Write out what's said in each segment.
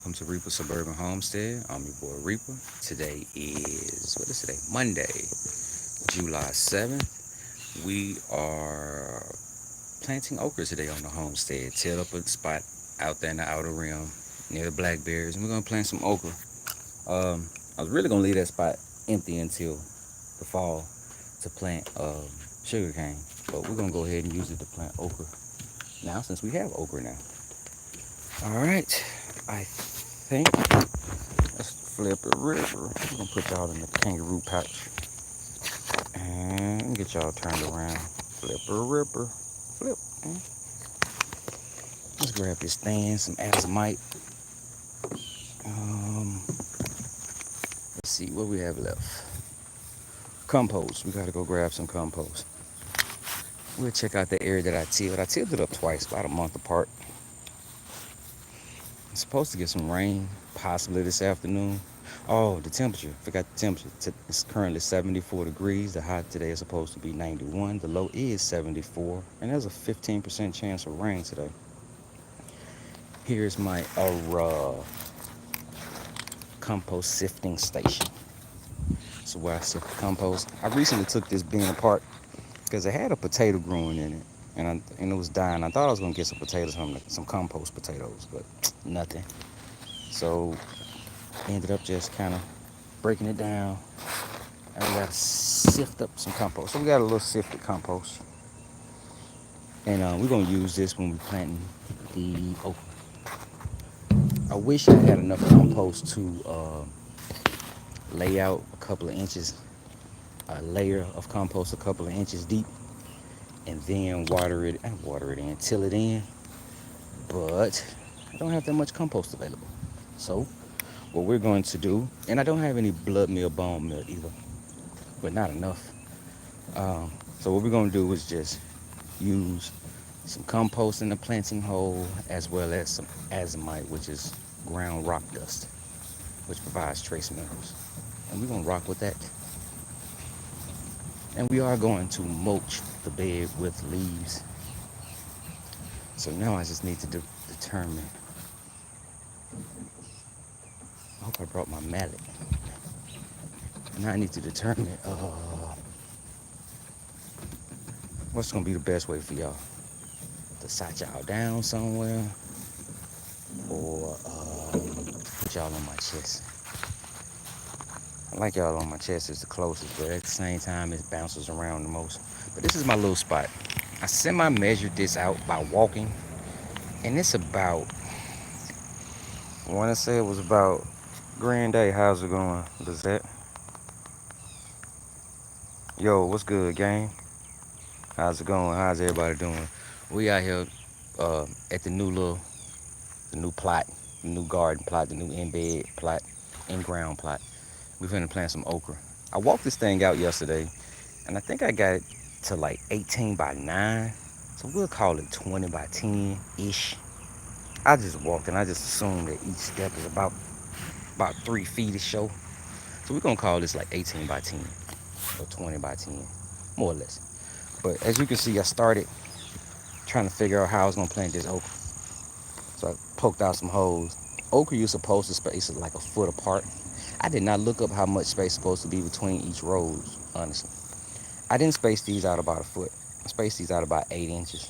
Welcome to Reaper Suburban Homestead. I'm your boy Reaper. Today is, what is today? Monday, July 7th. We are planting okra today on the homestead. Tilled up a spot out there in the outer rim near the blackberries, and we're gonna plant some okra. I was really gonna leave that spot empty until the fall to plant sugar cane, but we're gonna go ahead and use it to plant okra now since we have okra now. All right, I think let's flip it river. I'm gonna put y'all in the kangaroo pouch and get y'all turned around. Flipper ripper, flip. Let's grab this stand, some azomite. Let's see what we have left. Compost. We gotta go grab some compost. We'll check out the area that I tilled. I tilled it up twice, about a month apart. I'm supposed to get some rain, possibly this afternoon. Oh, the temperature. Forgot the temperature. It's currently 74 degrees. The high today is supposed to be 91. The low is 74. And there's a 15% chance of rain today. Here's my compost sifting station. So where I sift the compost. I recently took this bin apart because it had a potato growing in it. And it was dying. I thought I was going to get some potatoes from it, some compost potatoes, but nothing. So ended up just kind of breaking it down, and we gotta sift up some compost. So we got a little sifted compost, and we're gonna use this when we're planting the okra. I wish I had enough compost to lay out a couple of inches, a layer of compost a couple of inches deep, and then water it in, till it in. But I don't have that much compost available. So what we're going to do, and I don't have any blood meal, bone meal either, but not enough. So what we're gonna do is just use some compost in the planting hole, as well as some azomite, which is ground rock dust, which provides trace minerals. And we're gonna rock with that. And we are going to mulch the bed with leaves. So now I just need to determine. I hope I brought my mallet. Now I need to determine what's gonna be the best way for y'all to sit y'all down somewhere, or put y'all on my chest. I like y'all on my chest is the closest, but at the same time it bounces around the most. But this is my little spot. I semi-measured this out by walking, and it's about, I want to say it was about, Grand Day, how's it going? Does that? Yo, what's good, gang? How's it going? How's everybody doing? We out here at the new plot, the new garden plot, the new in-bed plot, in-ground plot. We're finna plant some okra. I walked this thing out yesterday, and I think I got it to like 18 by 9. So we'll call it 20 by 10-ish. I just walked, and I just assumed that each step is about 3 feet or so. So we're gonna call this like 18 by 10 or 20 by 10, more or less. But as you can see, I started trying to figure out how I was gonna plant this okra. So I poked out some holes. Okra, you're supposed to space it like a foot apart. I did not look up how much space is supposed to be between each rows, honestly. I didn't space these out about a foot. I spaced these out about 8 inches.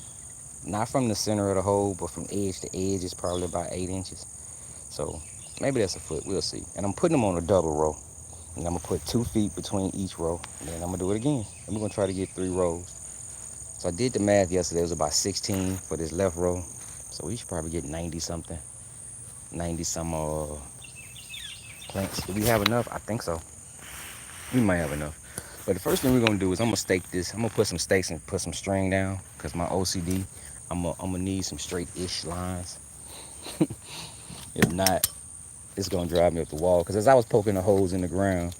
Not from the center of the hole, but from edge to edge is probably about 8 inches. So maybe that's a foot, we'll see. And I'm putting them on a double row. And I'm gonna put 2 feet between each row. And then I'm gonna do it again. And we're gonna try to get 3 rows. So I did the math yesterday, it was about 16 for this left row. So we should probably get 90 something. 90 some plants. Do we have enough? I think so. We might have enough. But the first thing we're gonna do is I'm gonna stake this. I'm gonna put some stakes and put some string down, because my OCD, I'm gonna need some straight-ish lines. If not, it's gonna drive me up the wall. Because as I was poking the holes in the ground,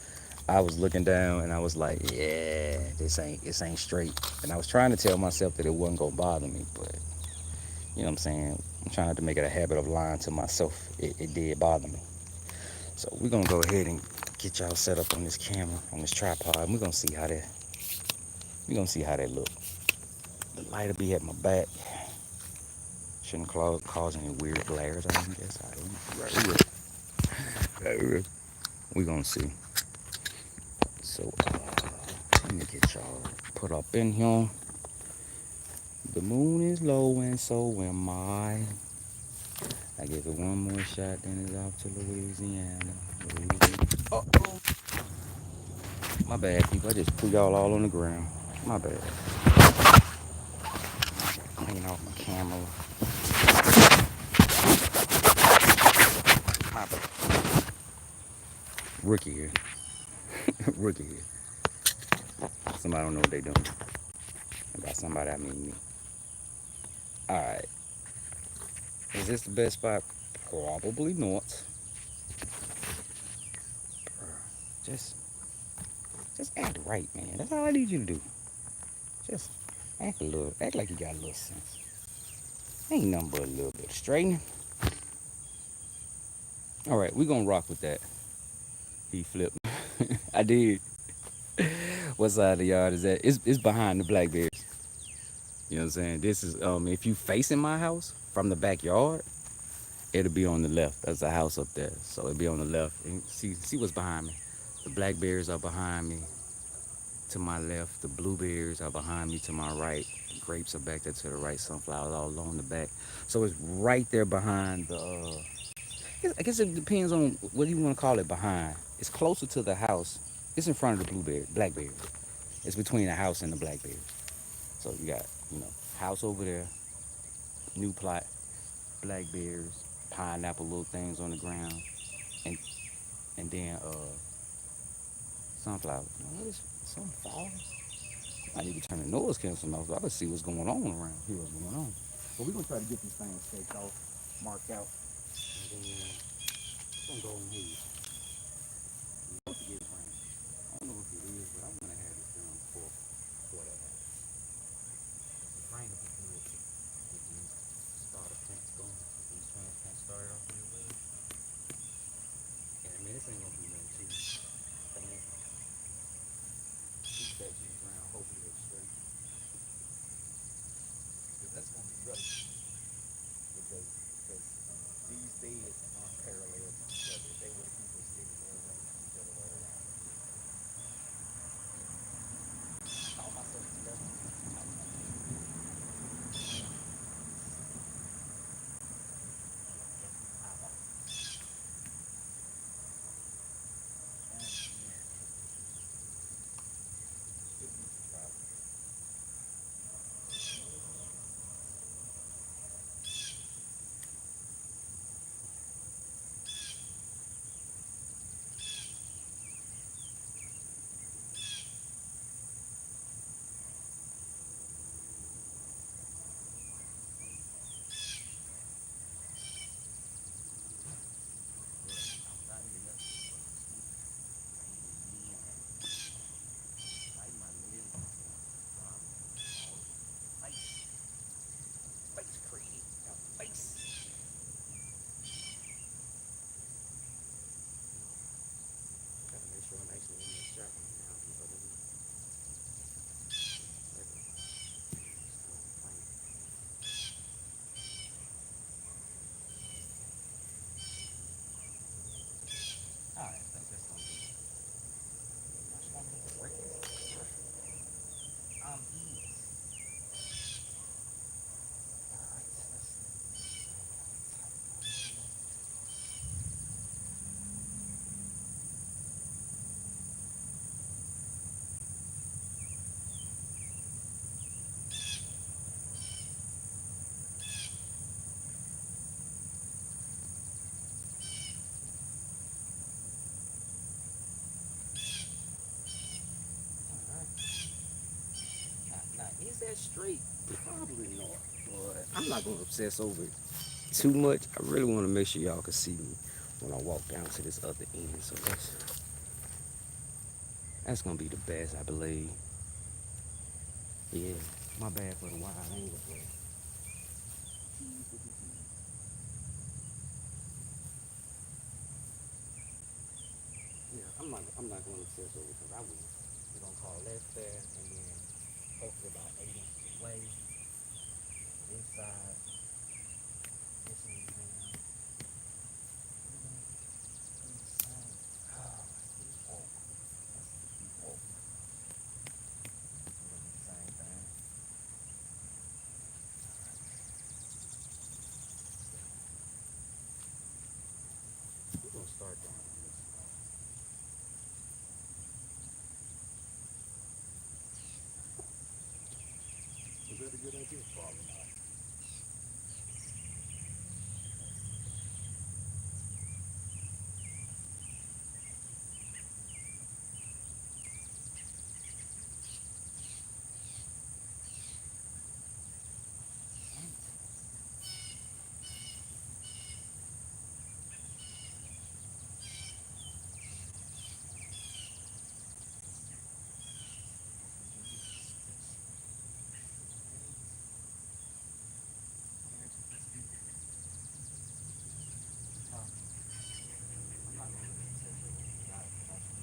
I was looking down and I was like, yeah, this ain't straight. And I was trying to tell myself that it wasn't gonna bother me, but you know what I'm saying? I'm trying to make it a habit of lying to myself. It did bother me. So we're gonna go ahead and get y'all set up on this camera, on this tripod, and we're gonna see how that look. The light will be at my back. shouldn't cause any weird glares. I guess I don't know. We gonna see. So let me get y'all put up in here. The moon is low and so am I. I give it one more shot, then it's off to Louisiana. Oh, my bad, people. I just put y'all all on the ground. My bad. Clean off my camera. My bad. Rookie here. Rookie here. Somebody don't know what they doing. And by somebody, I mean me. Alright. Is this the best spot? Probably not. Just act right, man. That's all I need you to do. Just act like you got a little sense. Ain't nothing but a little bit of straightening. Alright, we gonna rock with that. He flipped. I did. What side of the yard is that? It's behind the blackberries. You know what I'm saying? This is if you facing my house from the backyard, it'll be on the left. That's the house up there. So it'll be on the left. And see what's behind me. The blackberries are behind me to my left. The blueberries are behind me to my right. The grapes are back there to the right. Sunflowers all along the back. So it's right there behind the I guess it depends on what you want to call it behind. It's closer to the house. It's in front of the blackberry. It's between the house and the blackberry. So you got, house over there, new plot, blackberries, pineapple little things on the ground, and then sunflowers. What is sunflower? I need to turn the noise canceling off so I can see what's going on around here. What's going on? But we're gonna try to get these things staked off, marked out, and then gonna go in here. Supposed to get rain. I don't know if it is, but I want to have this done before that happens. The rain will be good to get these starter plants going. Get these plants started off real well. And I mean, this ain't gonna be nothing too fancy. Two sections around, hopefully they're straight. Because that's gonna be relevant. Because these beds aren't parallel to each other. If they were to keep us sitting there running to each other right around here. Call myself together. Is that straight? Probably not. But I'm not gonna obsess over it too much. I really want to make sure y'all can see me when I walk down to this other end. So that's gonna be the best, I believe. Yeah, my bad for the wild angle, but yeah, I'm not gonna obsess over it because I will. We're gonna call that fair, and then hopefully about 8 inches away this side. start down on this side. Is that a good idea? Probably not. I'm not gonna really touch it when you got it, because I think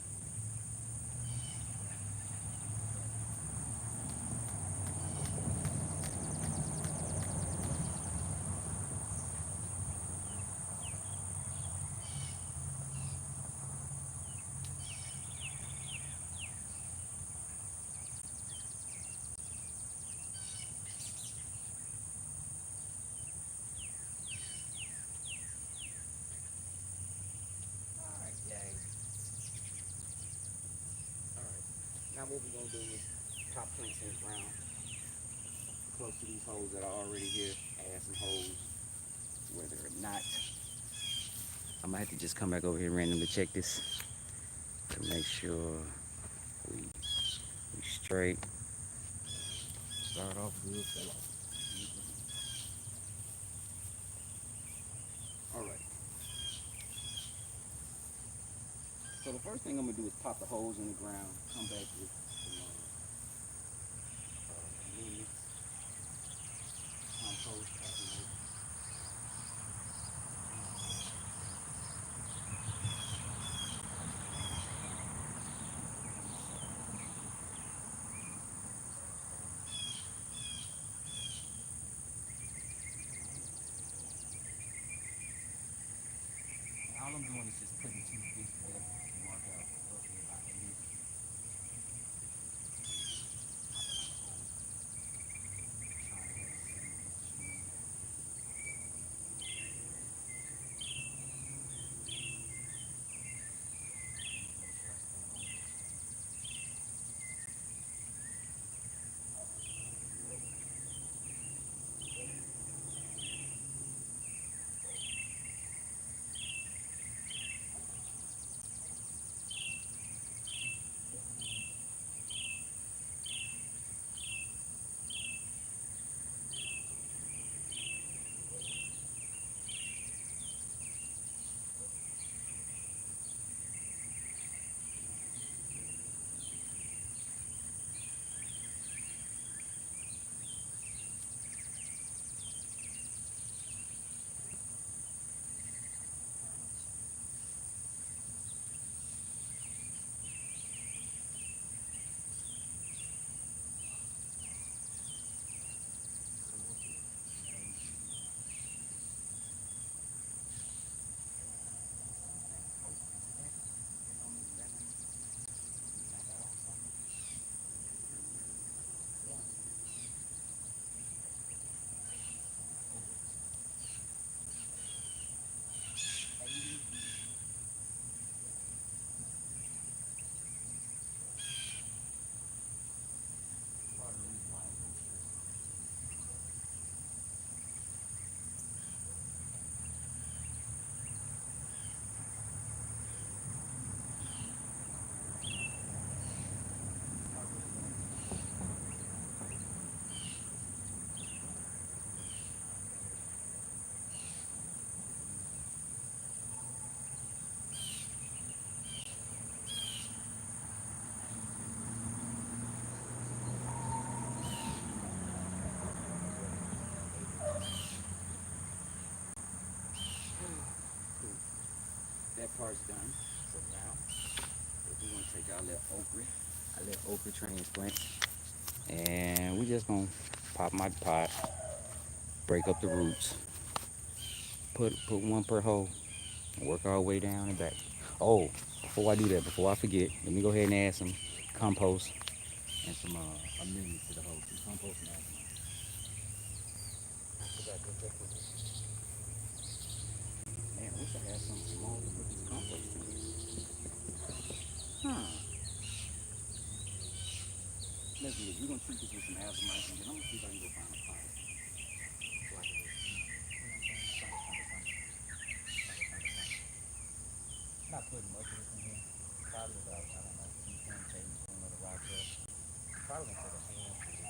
alright, yay. Alright. Now what we're gonna do is pop plants in the ground close to these holes that are already here. Add some holes where they're not. I'm gonna have to just come back over here randomly check this to make sure we straight. Start off good, fell off. Alright. So the first thing I'm gonna do is pop the holes in the ground, come back with some amendments, compost, percolate. And all I'm doing is just putting 2 feet together to mark out roughly about 8 inches. Popping out a hole, trying to have the same between. Make sure I stay on this. That part's done. So now we're gonna take our little okra transplant, and we just gonna pop my pot, break up the roots, put one per hole, and work our way down and back. Oh, before I do that, before I forget, let me go ahead and add some compost and some amendments to the hole. Some compost and add some. Man, I wish I had something small to put this compost we're gonna treat this with some azomite, and then I'm gonna see if I can go find a pot so I can just, you know what I'm saying, not putting much of this in here. Probably about, I don't know, 2 tablespoons of the rock salt. I'm probably gonna put a handful of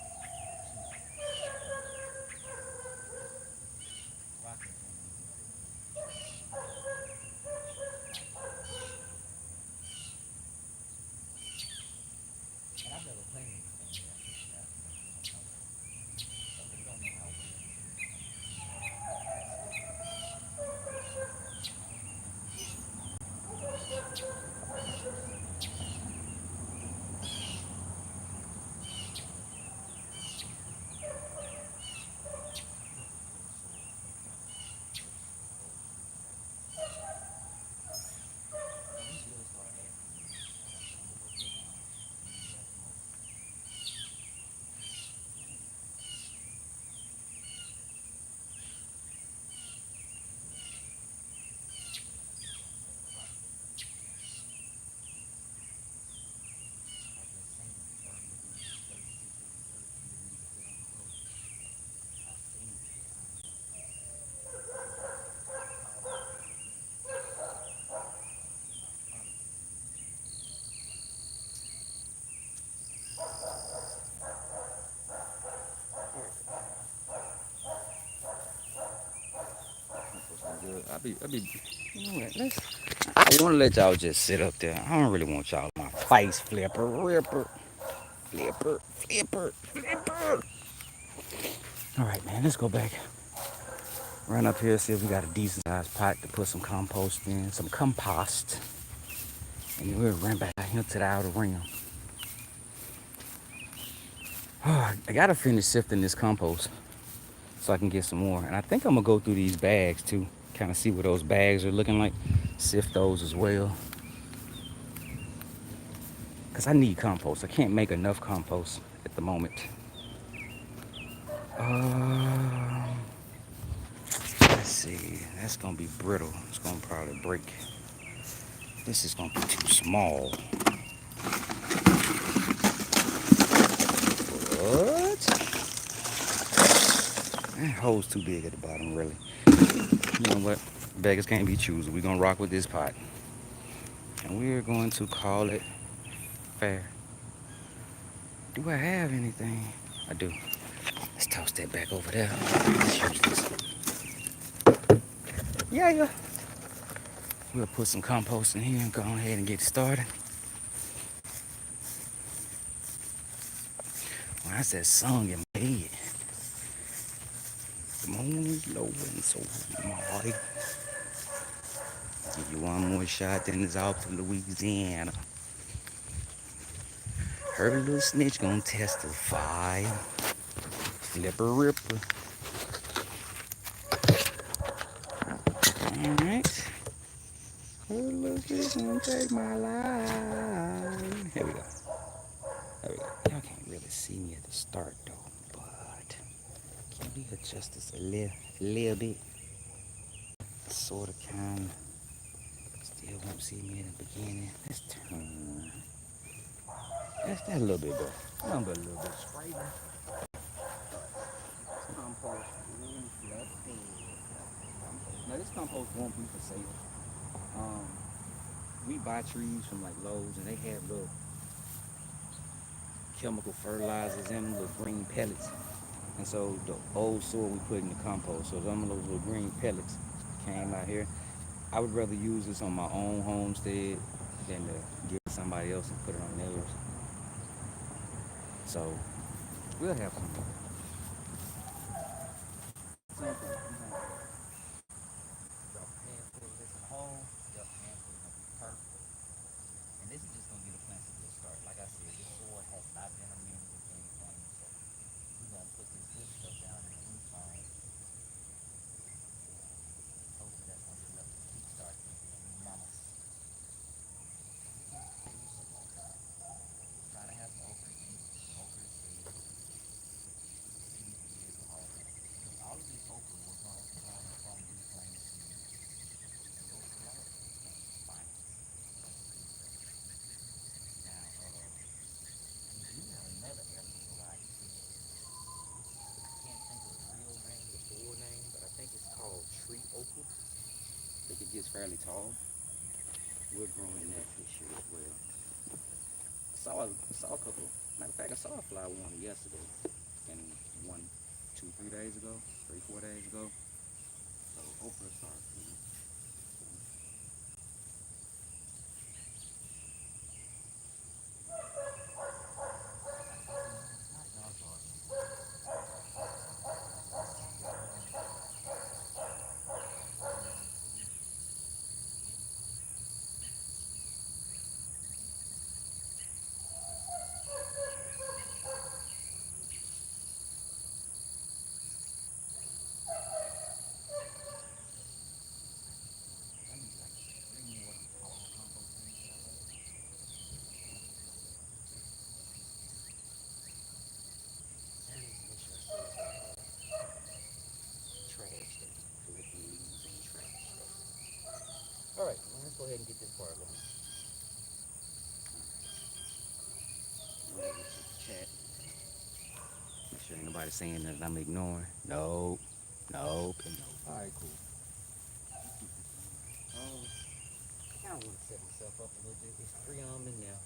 rock salt ain't even not too much. And I've never planted anything here. I just got you know, so I really don't know how well this is gonna stick. Put a little soil, little soil over some of that. And we will start adding leaves. Like I said, I'm gonna go put leaves at the most. Don't stir a lot. I just seen 30 degrees, 36 degrees, 32 degrees sit on the stove. I seen it, but I ain't never called it a good heat. Probably too heavy. There we go. Good. You know what? I want to let y'all just sit up there. I don't really want y'all my face flipper, ripper, flipper. All right, man. Let's go back. Run up here, see if we got a decent sized pot to put some compost in, some compost, and then we'll run back out here to the outer rim. I gotta finish sifting this compost so I can get some more. And I think I'm gonna go through these bags too, kind of see what those bags are looking like. Sift those as well, cause I need compost. I can't make enough compost at the moment. Um, let's see. That's gonna be brittle. It's gonna probably break. This is gonna be too small. What? That hole's too big at the bottom, really. You know what? Beggars can't be choosers. We're gonna rock with this pot. And we're going to call it fair. Do I have anything? I do. Let's toss that back over there. Let's use this. Yeah. We'll put some compost in here and go ahead and get started. When I said song in my head, the moon is low and so am I. Give you one more shot, then it's off to Louisiana. Her little snitch gonna testify. Flipper ripper. Alright. Her little snitch gonna take my life. Here we go. There we go. Y'all can't really see me at the start though, but can we adjust this a little bit? Sort of, kind of. Still won't see me in the beginning. Let's turn. That's a little bit better. A little bit straighter. Compost room fluffy. Now this compost won't be for sale. Um, we buy trees from like Lowe's and they have little chemical fertilizers in them, little green pellets. And so the old soil we put in the compost. So some of those little green pellets came out here. I would rather use this on my own homestead than to give it to somebody else and put it on theirs. So we'll have some. Same thing. Drop a handful of this in the hole. Yep, handful is gonna be perfect. And this is just gonna get the plants a good start. Like I said, this soil has not been amended with anything, so we're gonna put this good stuff down in the root zone. Hopefully that's gonna be enough to kickstart these little mamas. Maybe some more. Trying to have some okra to eat. Okra is safe. Seeds will be able to harvest. Because all of this okra will fairly tall. We're growing that this year as well. I saw a couple. Matter of fact, I saw a flower one yesterday, and one 2, 3 days ago, 3, 4 days ago. So okra started, trash day, collecting leaves and trash day. All right, well, let's go ahead and get this part going. Chat. Make sure ain't nobody saying that I'm ignoring. Nope, nope, and nope. All right, cool. Oh, I kind of want to set myself up a little bit. It's 3 in there.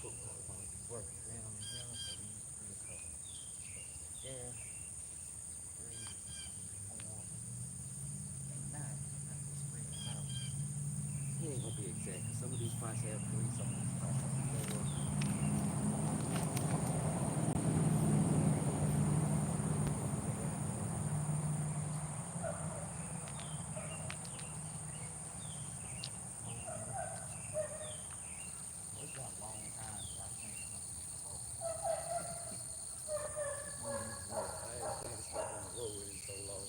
Put one work 3 in here, so these 3 there. 3, 4, and 9. Not just spread them out. It ain't gonna be exact. Some of these spots have 3, some of these spots have 4. It's been a long time since I've seen something in the road. I ain't planted stuff on the road in so long.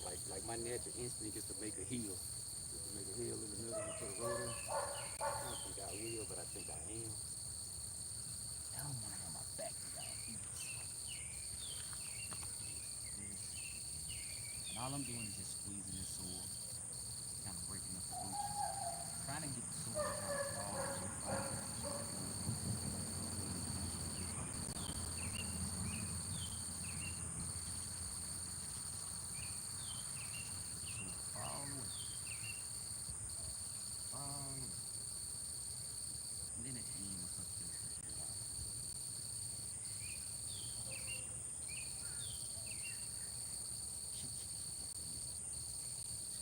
Like my natural instinct is to make a hill. Just to make a hill in the middle and put a road in. I don't think I will, but I think I am. I don't want to have my back to y'all either. And all I'm doing is just squeezing this soil, kind of breaking up the roots. Trying to get the soil to kind of fall a little flatter. So fall away. Fall away. And then at the end, once I feel it out,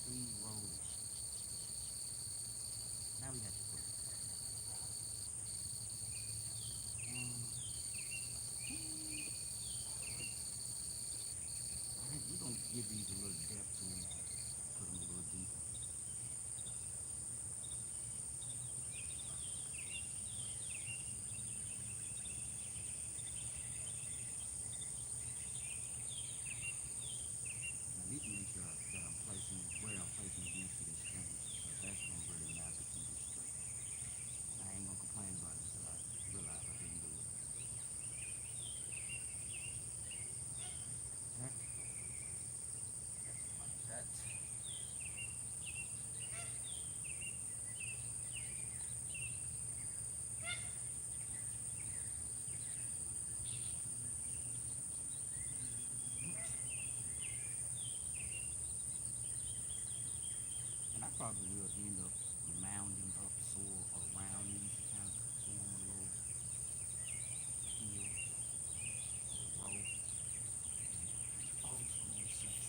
squeeze, roll, and now we got to put it Alright, we're gonna give these a little depth to them, put them a little deeper. I need to make sure that I'm placing where I'm placing it next to this string, because that's gonna really matter to keep it straight. I ain't gonna complain about it until I realize I didn't do it. Alright, like that. And I probably will end up mounding up soil around these to kind of form a little hill or row. Oh, some more sense.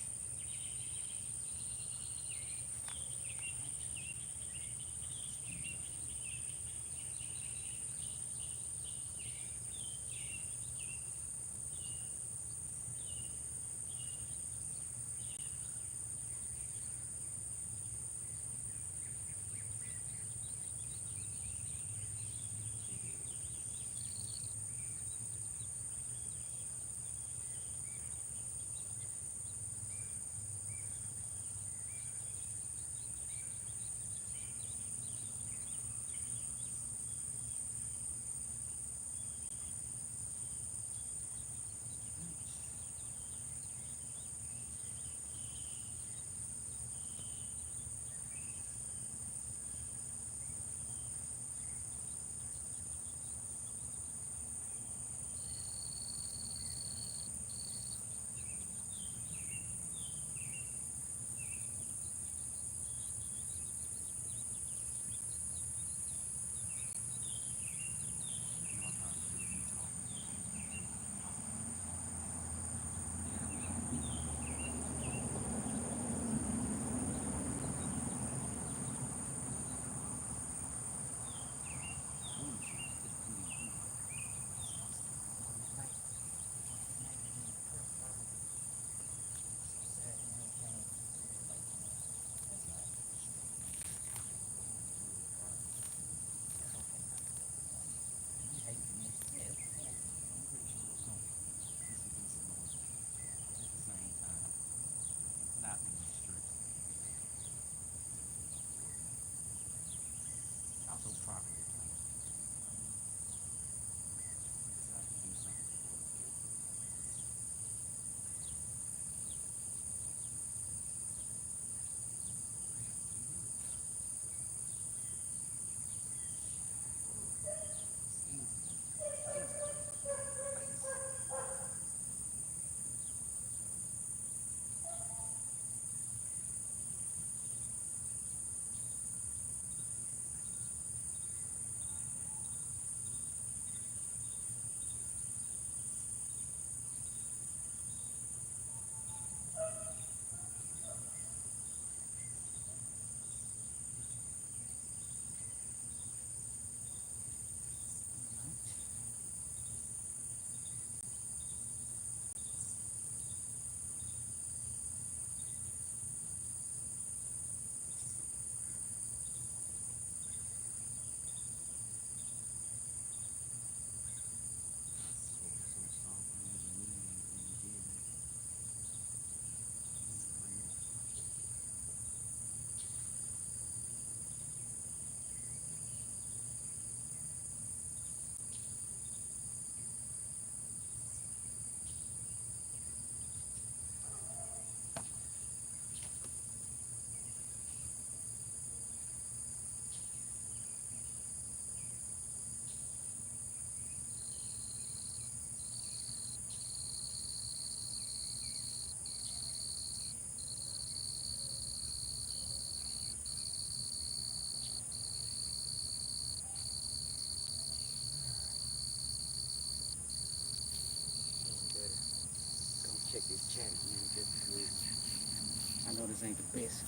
best,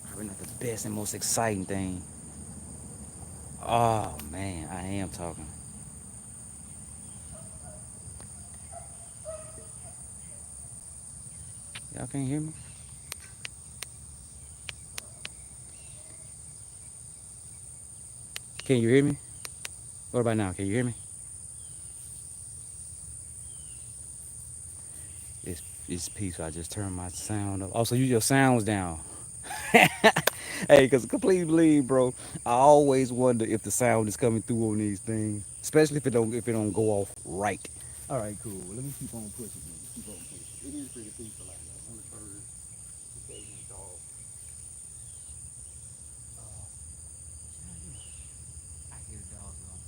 probably not the best and most exciting thing. Oh man, I am talking. Y'all can't hear me? Can you hear me? What about now? Can you hear me? It's peaceful. I just turned my sound up. Also, use your sounds down. Hey, cause completely believe, bro. I always wonder if the sound is coming through on these things, especially if it don't go off right. All right, cool. Well, let me keep on pushing. Man. Keep on pushing. It is pretty peaceful out here. Only birds, occasional dog. I hear the dogs going.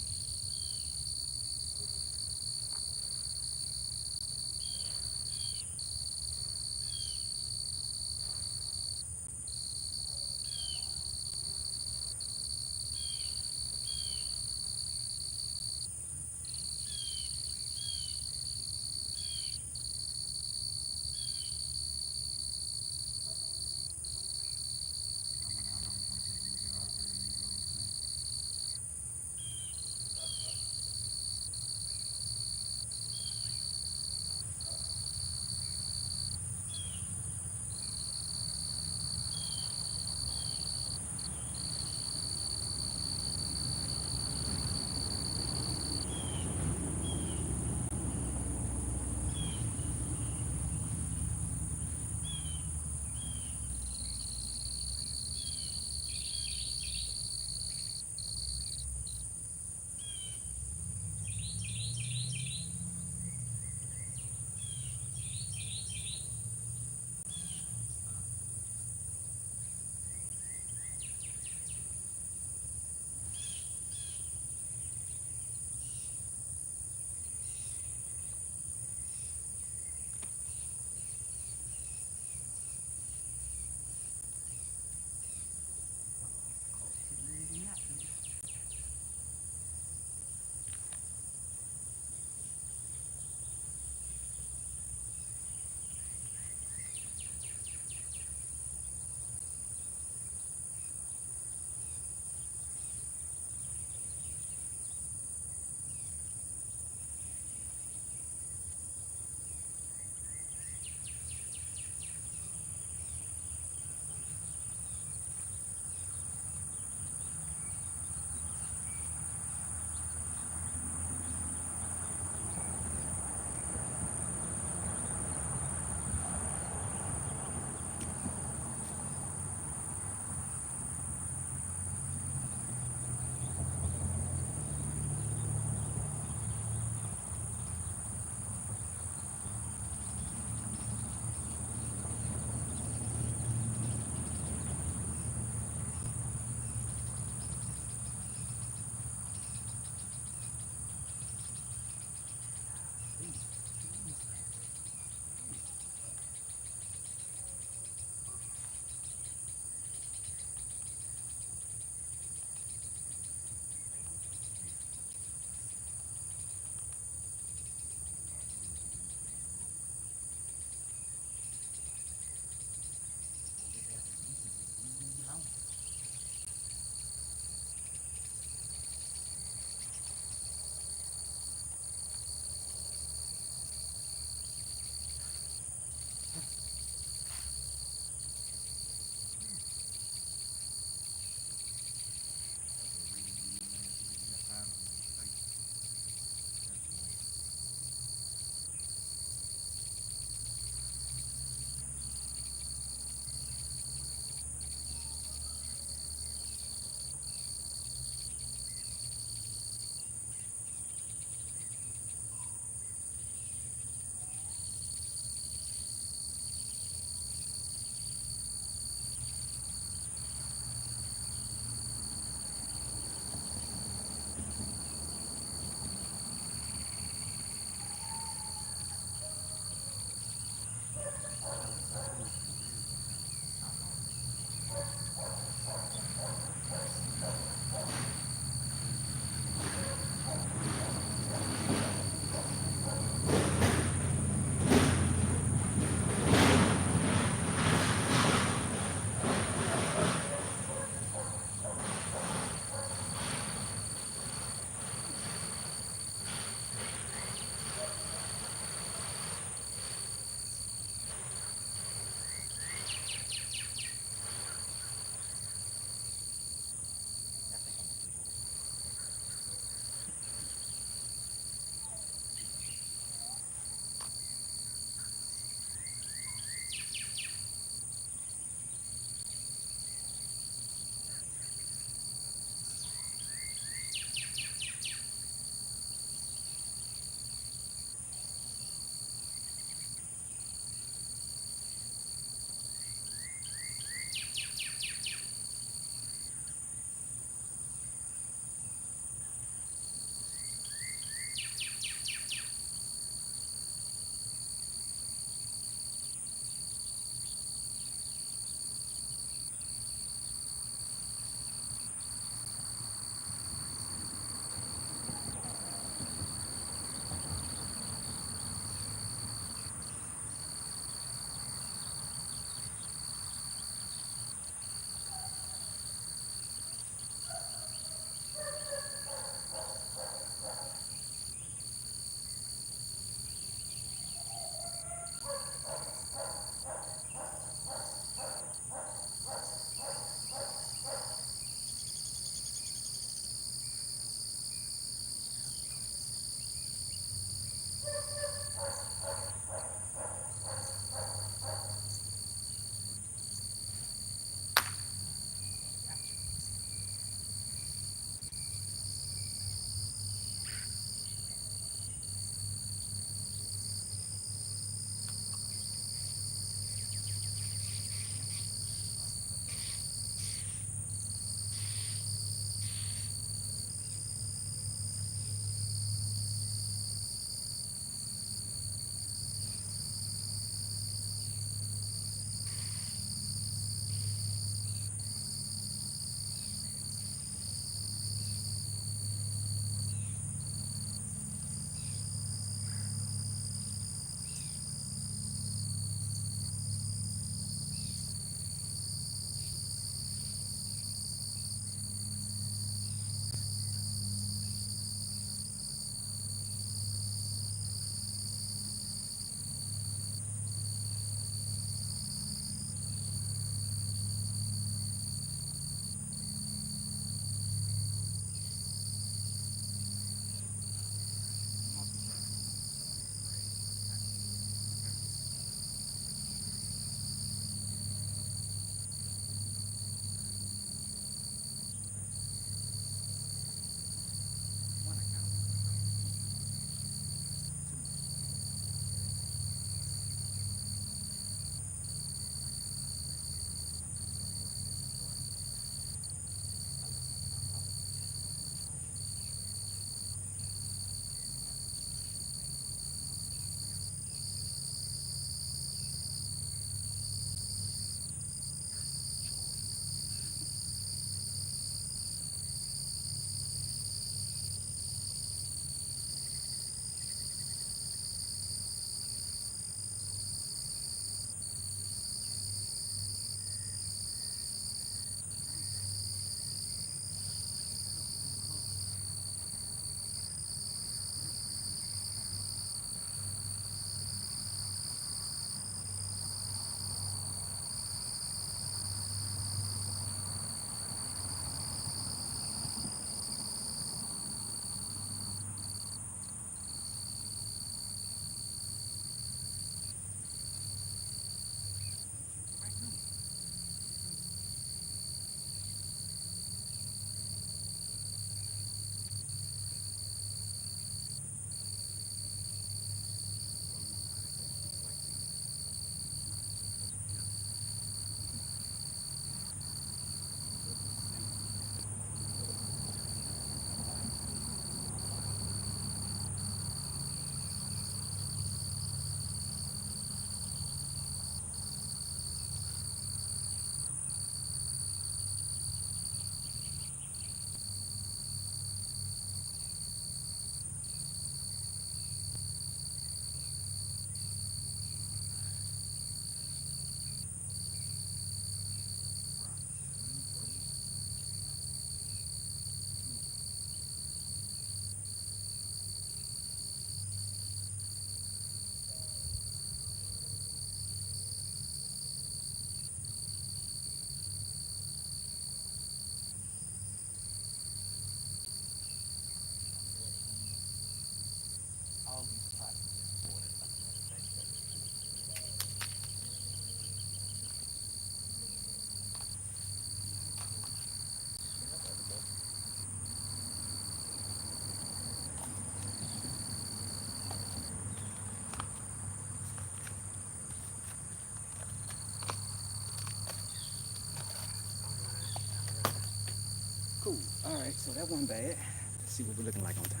All right, so that wasn't bad. Let's see what we're looking like on time.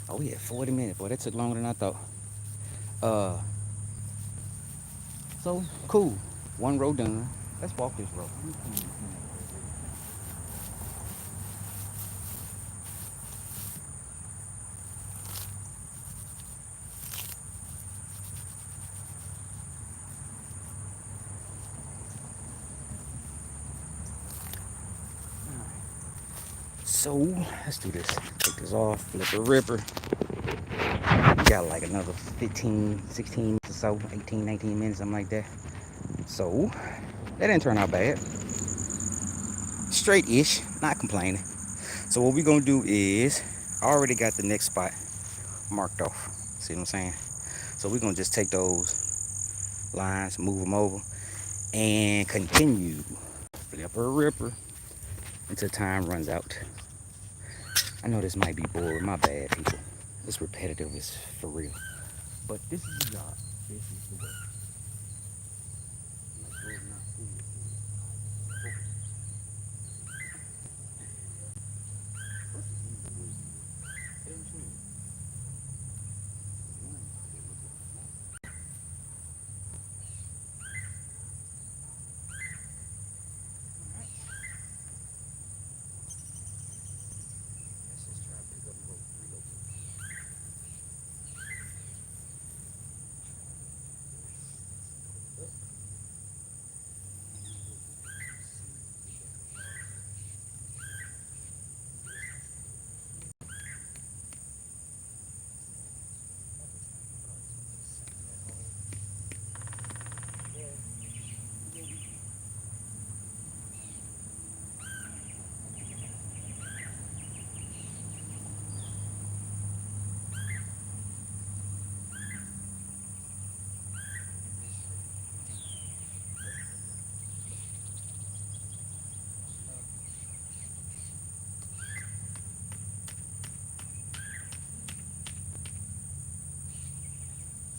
Oh, we had 40 minutes. Boy, that took longer than I thought. Uh, so cool. One row done. Let's walk this row. So let's do this. Take this off, flip a ripper. Got like another 15, 16 minutes or so, 18, 19 minutes, something like that. So that didn't turn out bad. Straight-ish, not complaining. So what we're gonna do is, I already got the next spot marked off. See what I'm saying? So we're gonna just take those lines, move them over, and continue. Flip a ripper until time runs out. I know this might be boring, my bad people. It's repetitive, it's for real. But this is the job. This is the way.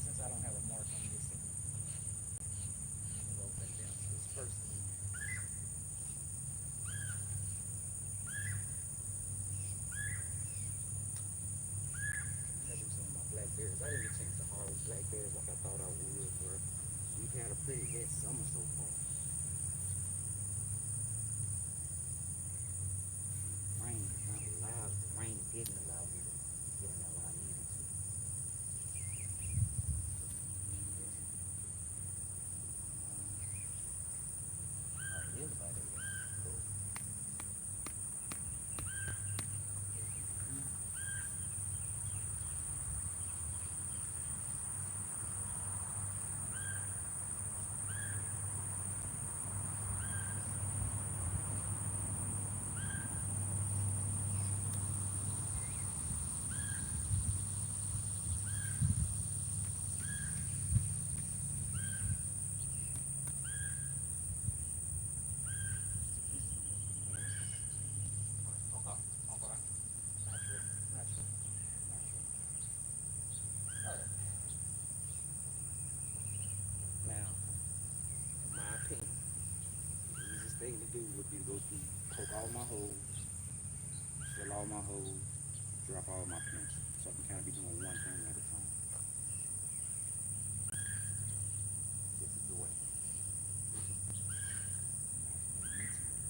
Since I don't have a mark on this thing, I'm gonna roll back down to this first one. I do some of my blackberries. I didn't get a chance to harvest blackberries like I thought I would, bro. We've had a pretty wet summer so far. Rain is not allowed. The rain didn't allow me to get in there when I needed to. Oh, it is about there. Cool. Okay. Okay. Not sure. Not sure. Not sure. All right. Now, in my opinion, the easiest thing to do would be to go through, poke all my holes, fill all my holes, drop all my plants. So I can kind of be doing one thing at a time. This is the way.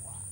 Wow.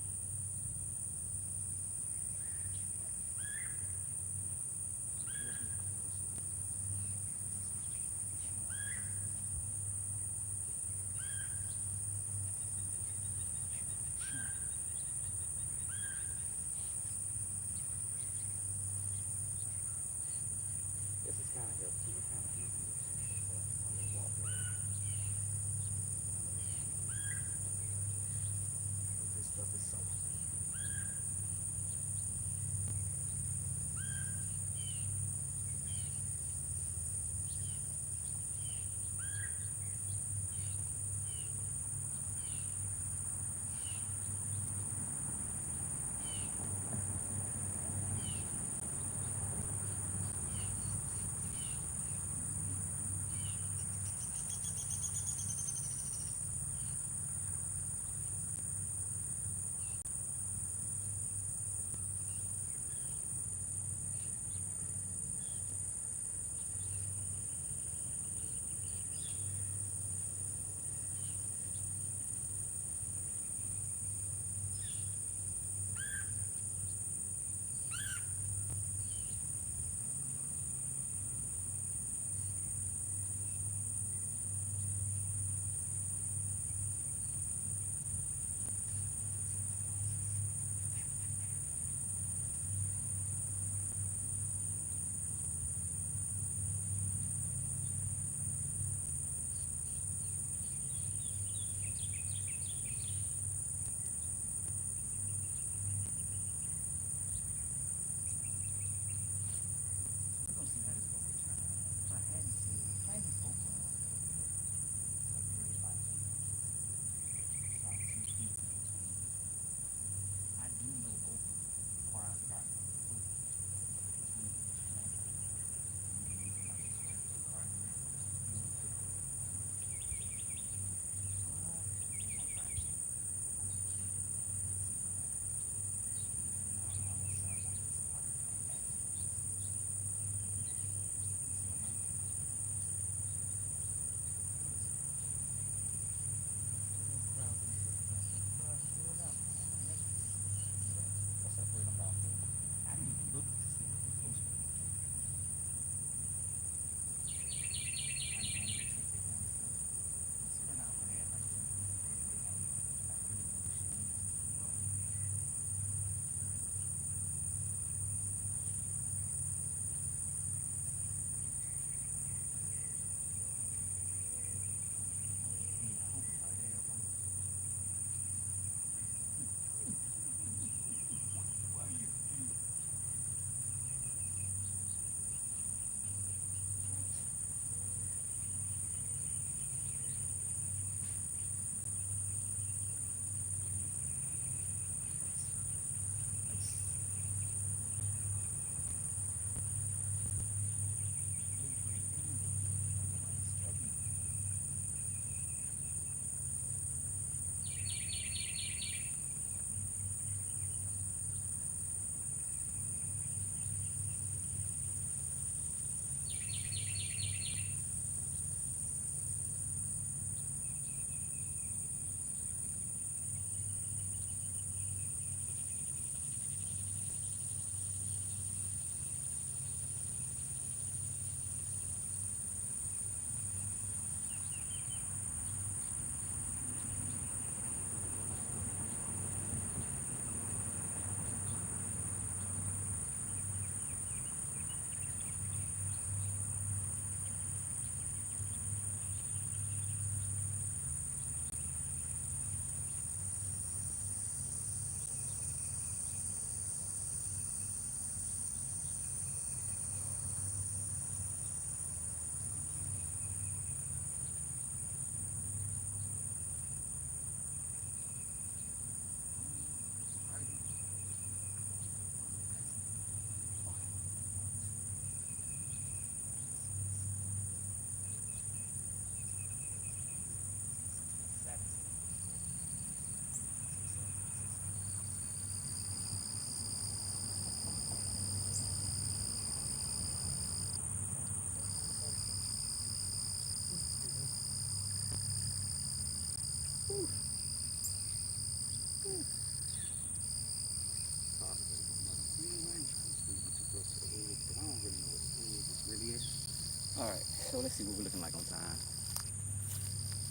So let's see what we're looking like on time.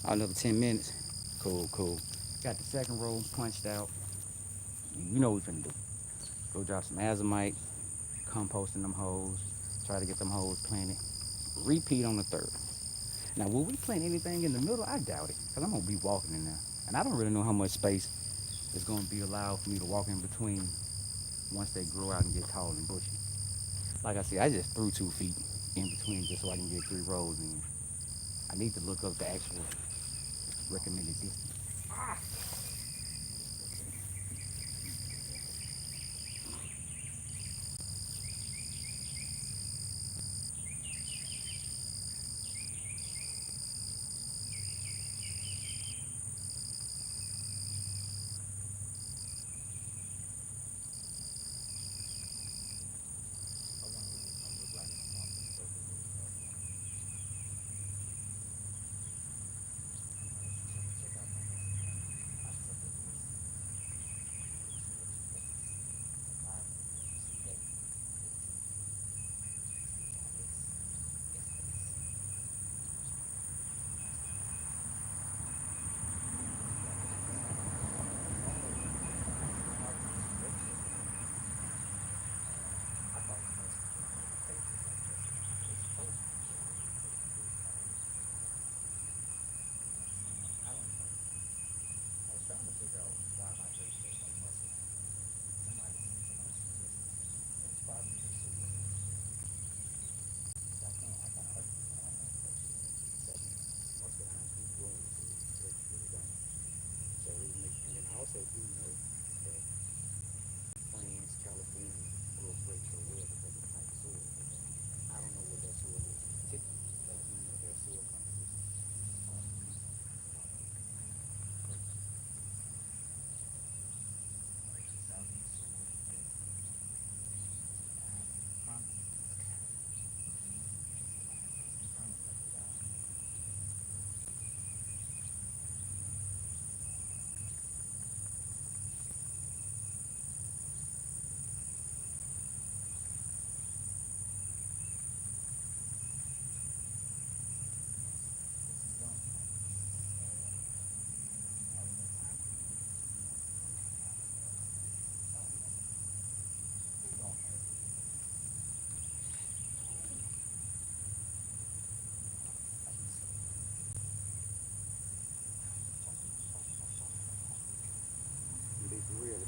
Oh, another 10 minutes. Cool, cool. Got the second row punched out. You know what we finna do. Go drop some azomite, composting them hoes, try to get them hoes planted. Repeat on the third. Now, will we plant anything in the middle? I doubt it, because I'm going to be walking in there. And I don't really know how much space is going to be allowed for me to walk in between once they grow out and get tall and bushy. Like I said, I just threw 2 feet in between just so I can get 3 rows in. I need to look up the actual recommended distance.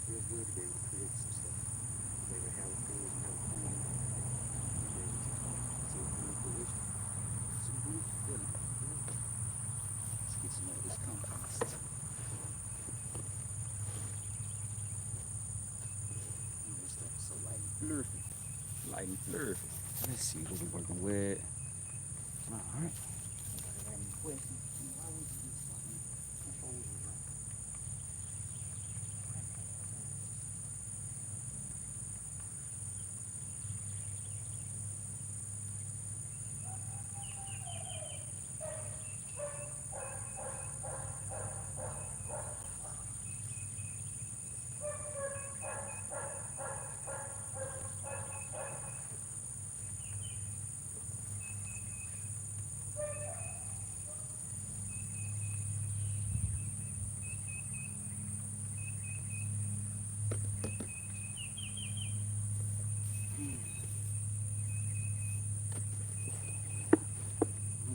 Feels good to be able to create some stuff. Be able to have a page and have a plan. And be able to see it come to fruition. Some beautiful feeling. Let's get some more of this compost. This stuff is so light and fluffy. Light and fluffy. Let's see what we're working with. All right. Anybody have any questions? Why would you just fucking compose it right?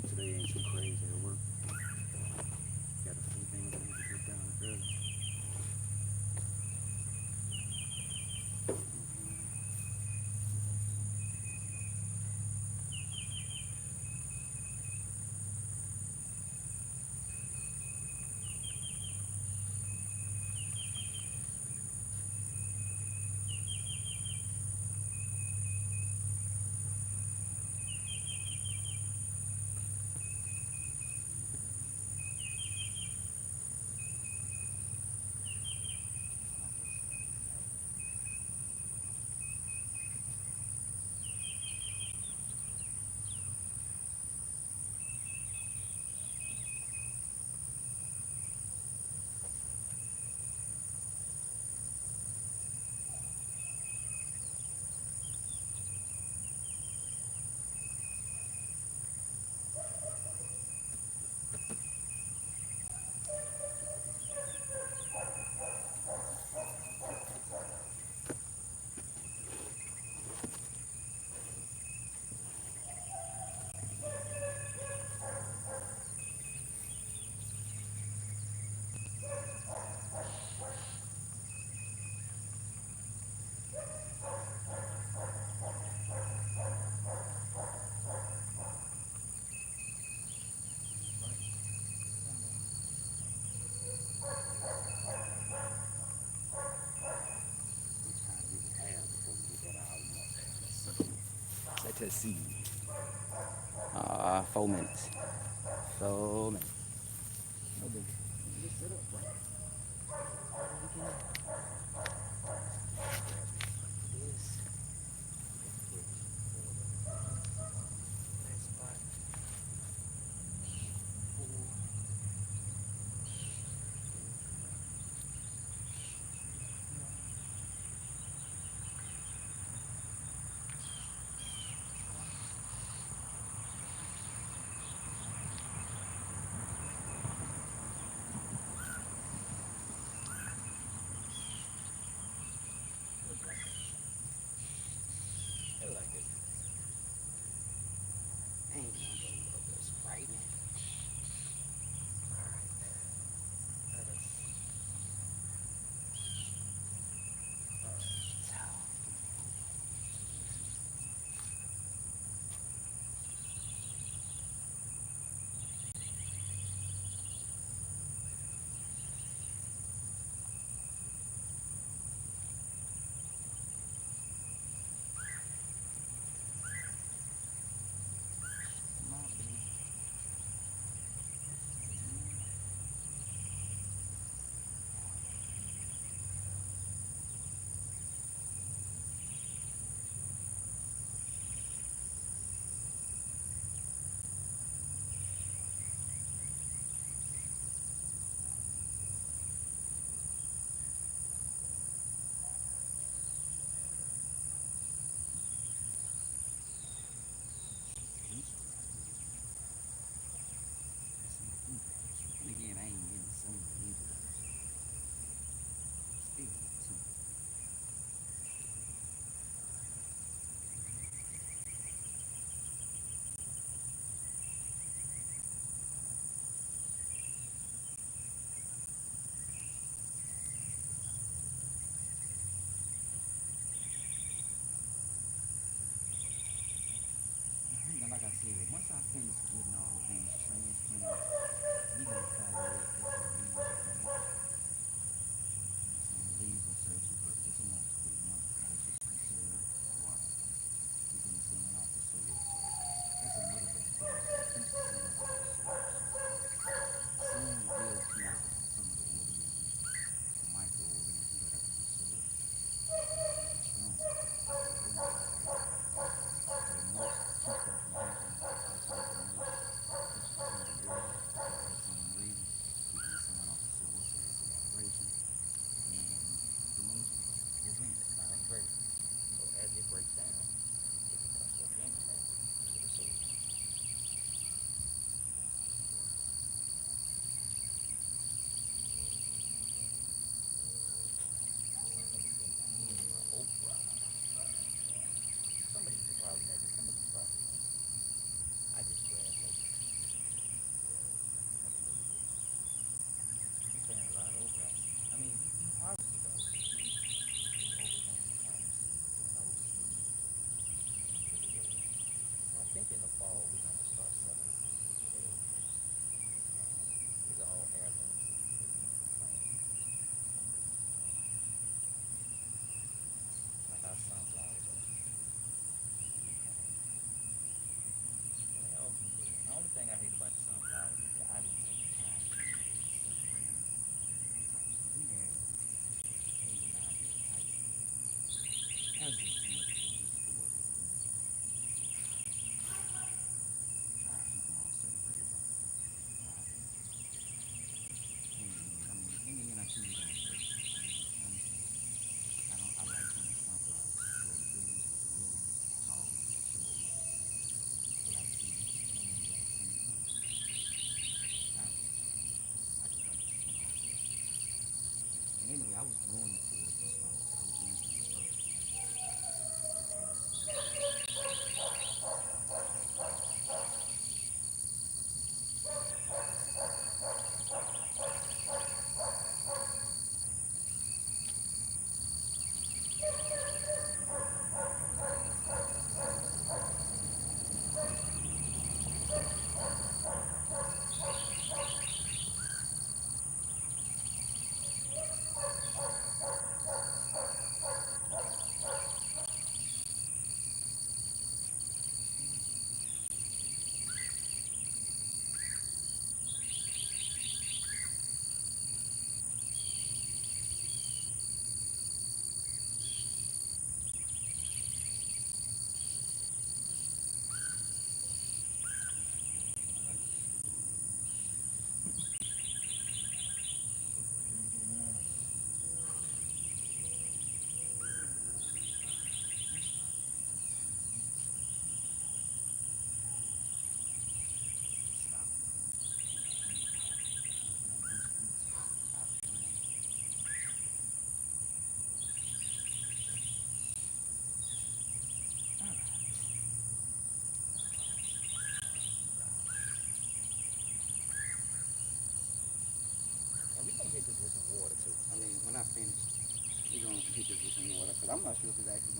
Today ain't too crazy at work. Got a few things I need to get done early. Test seed. 4 minutes. 4 minutes. No biggie. Just set up, bro. Whatever we can do. Grab this. We got to put oil up in here. Flat spot. Four. Four come right here.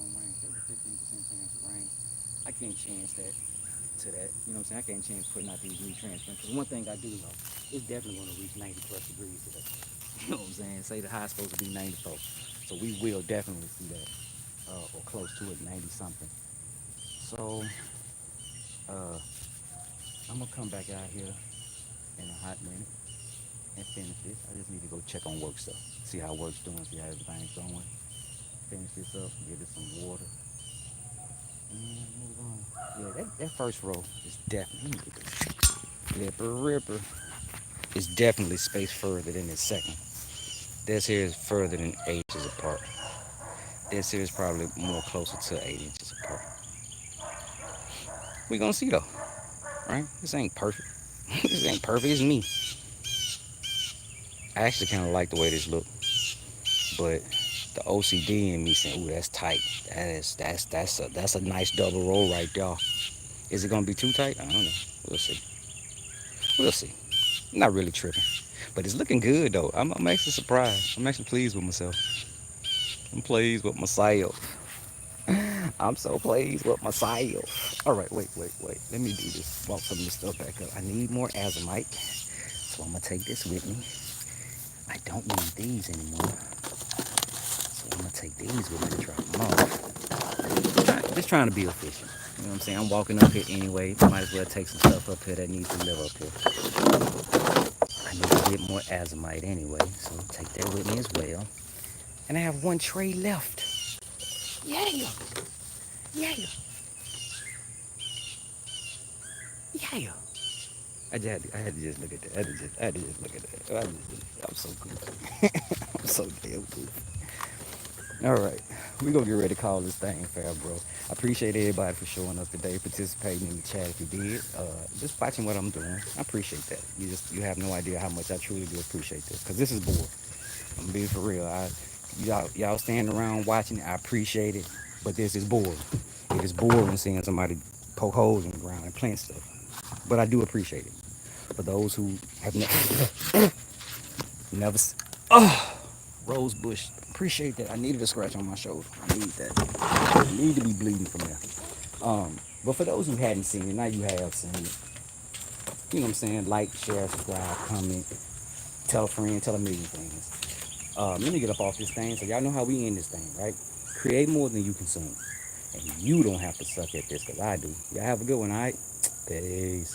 gonna rain. There's a 15% chance of rain. I can't change that to that. You know what I'm saying? I can't change putting out these new transplants. Because one thing I do know, it's definitely gonna reach 90 plus degrees today. You know what I'm saying? Say the high's supposed to be 94. So we will definitely see that. Or close to it, 90 something. So uh, I'm gonna come back out here in a hot minute and finish this. I just need to go check on work stuff. See how work's doing, see how everything's going. Finish this up, give it some water, and move on. Yeah, that first row is definitely Ripper Ripper. It's definitely spaced further than the second. This here is further than 8 inches apart. This here is probably more closer to 8 inches apart. We gonna see though, right? This ain't perfect. This ain't perfect. It's me. I actually kind of like the way this look, but the OCD in me saying, "Ooh, that's tight. That's a nice double roll right there." Is it gonna be too tight? I don't know. We'll see. We'll see. I'm not really tripping, but it's looking good though. I'm actually surprised. I'm actually pleased with myself. I'm pleased with myself. I'm so pleased with myself. All right, wait. Let me do this. Walk some of this stuff back up. I need more azomite, so I'm gonna take this with me. I don't need these anymore, so I'm gonna take these with me to drop them off. Just trying to be efficient. You know what I'm saying? I'm walking up here anyway. Might as well take some stuff up here that needs to live up here. I need to get more azomite anyway, so take that with me as well. And I have one tray left. Yeah, yeah, yeah. I had to just look at that. I had to just look at that. I'm so goofy. I'm so damn goofy. All right, we gonna get ready to call this thing fair, bro. I appreciate everybody for showing up today, participating in the chat. If you did, just watching what I'm doing, I appreciate that. You have no idea how much I truly do appreciate this, cause this is bored. I'm gonna be for real. Y'all standing around watching it. I appreciate it, but this is boring. It is boring seeing somebody poke holes in the ground and plant stuff. But I do appreciate it. For those who have never, oh, rose bush. Appreciate that. I needed a scratch on my shoulder. I need that. I need to be bleeding from there. But for those who hadn't seen it, now you have seen it. You know what I'm saying? Like, share, subscribe, comment, tell a friend, tell a million things. Let me get up off this thing so y'all know how we end this thing, right? Create more than you consume. And you don't have to suck at this because I do. Y'all have a good one, all right? Peace.